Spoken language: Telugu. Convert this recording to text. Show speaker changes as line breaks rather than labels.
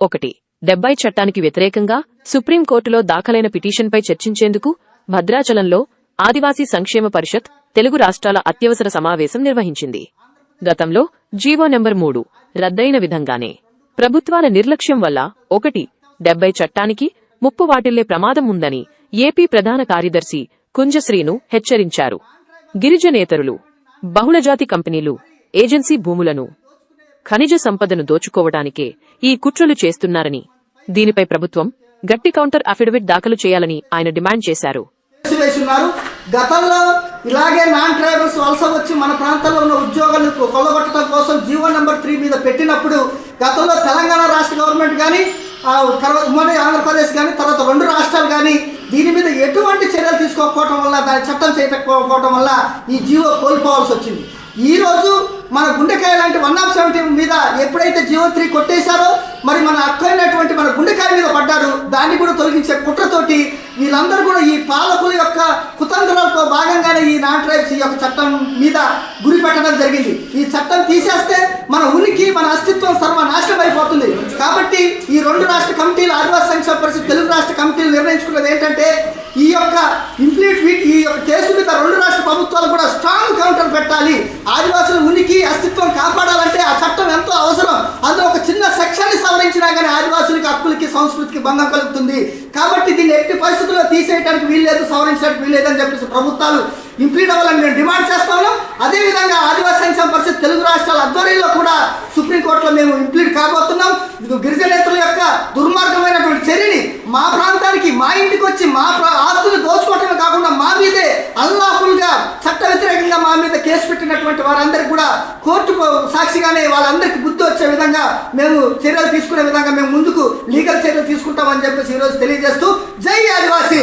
170 చట్టానికి వ్యతిరేకంగా సుప్రీంకోర్టులో దాఖలైన పిటిషన్పై చర్చించేందుకు భద్రాచలంలో ఆదివాసీ సంక్షేమ పరిషత్ తెలుగు రాష్ట్రాల అత్యవసర సమావేశం నిర్వహించింది. గతంలో జీవో నంబర్ 3 రద్దయిన విధంగానే ప్రభుత్వాల నిర్లక్ష్యం వల్ల 170 చట్టానికి ముప్పు వాటిల్లే ప్రమాదం ఉందని ఏపీ ప్రధాన కార్యదర్శి కుంజశ్రీను హెచ్చరించారు. గిరిజనేతరులు, బహుళజాతి కంపెనీలు ఏజెన్సీ భూములను, ఖనిజ సంపదను దోచుకోవడానికే ఈ కుట్రలు చేస్తున్నారని, దీనిపై ప్రభుత్వం గట్టి కౌంటర్ అఫిడవిట్ దాఖలు చేయాలని ఆయన డిమాండ్ చేశారు.
గతంలో ఇలాగే నాన్ ట్రైబల్స్ వలస వచ్చి మన ప్రాంతంలో ఉన్న ఉద్యోగాలను కొల్లగొట్టడం కోసం జీవో నంబర్ 3 మీద పెట్టినప్పుడు గతంలో తెలంగాణ రాష్ట్ర గవర్నమెంట్ కానీ ఉమ్మడి ఆంధ్రప్రదేశ్ కానీ తర్వాత 2 రాష్ట్రాలు కానీ దీని మీద ఎటువంటి చర్యలు తీసుకోకపోవడం వల్ల, దాని చట్టం చేయకపోవడం వల్ల ఈ జీవో కోల్పోవాల్సి వచ్చింది. ఈరోజు మన గుండెకాయ లాంటి 170 మీద ఎప్పుడైతే జీవో 3 కొట్టేశారో మరి మన అక్కైనటువంటి మన గుండెకాయ మీద పడ్డారు. దాన్ని కూడా తొలగించే కుట్రతోటి వీళ్ళందరూ కూడా ఈ పాలకుల యొక్క కుతంత్రాలతో భాగంగానే ఈ నాన్ ట్రైబ్స్ ఈ యొక్క చట్టం మీద గురి పెట్టడం జరిగింది. ఈ చట్టం తీసేస్తే మన ఉనికి, మన అస్తిత్వం సర్వనాశనం అయిపోతుంది. కాబట్టి ఈ 2 రాష్ట్ర కమిటీలు, ఆదివాసీ సంక్షేమ పరిషత్ తెలుగు రాష్ట్ర కమిటీలు నిర్ణయించుకున్నది ఏంటంటే ఈ యొక్క ఈ యొక్క కేసు మీద 2 రాష్ట్ర ప్రభుత్వాలు కూడా స్ట్రాంగ్ కౌంటర్ పెట్టాలి. ఆదివాసుల ఉనికి, అస్తిత్వం కాపాడాలంటే ఆ చట్టం ఎంతో అవసరం. అందులో ఒక చిన్న సెక్షన్ని సవరించినా కానీ ఆదివాసులకి, హక్కులకి, సంస్కృతికి భంగం కలుగుతుంది. కాబట్టి దీన్ని ఎట్టి పరిస్థితుల్లో తీసేయడానికి వీల్లేదు, సవరించడానికి వీల్లేదని చెప్పేసి ప్రభుత్వాలు ఇంప్లీడ్ అవ్వాలని మేము డిమాండ్ చేస్తా ఉన్నాం. అదేవిధంగా ఆదివాసీ సంక్షేమ పరిషత్ తెలుగు రాష్ట్రాల ఆధ్వర్యంలో కూడా సుప్రీంకోర్టులో మేము ఇంప్లీడ్ కాబోతున్నాం. గిరిజనేతల యొక్క దుర్మార్గమైనటువంటి చర్యని మా ప్రాంతానికి, మా ఇంటికి వచ్చి మా ఆస్తులు దోచుకోవటమే కాకుండా మా మీదే అన్లాఫుల్గా చట్ట వ్యతిరేకంగా మా మీద కేసు పెట్టినటువంటి వారందరికీ కూడా కోర్టు సాక్షిగానే వాళ్ళందరికీ బుద్ధి వచ్చే విధంగా మేము చర్యలు తీసుకునే విధంగా మేము ముందుకు లీగల్ చర్యలు తీసుకుంటామని చెప్పేసి ఈరోజు తెలియజేస్తూ జై ఆదివాసీ.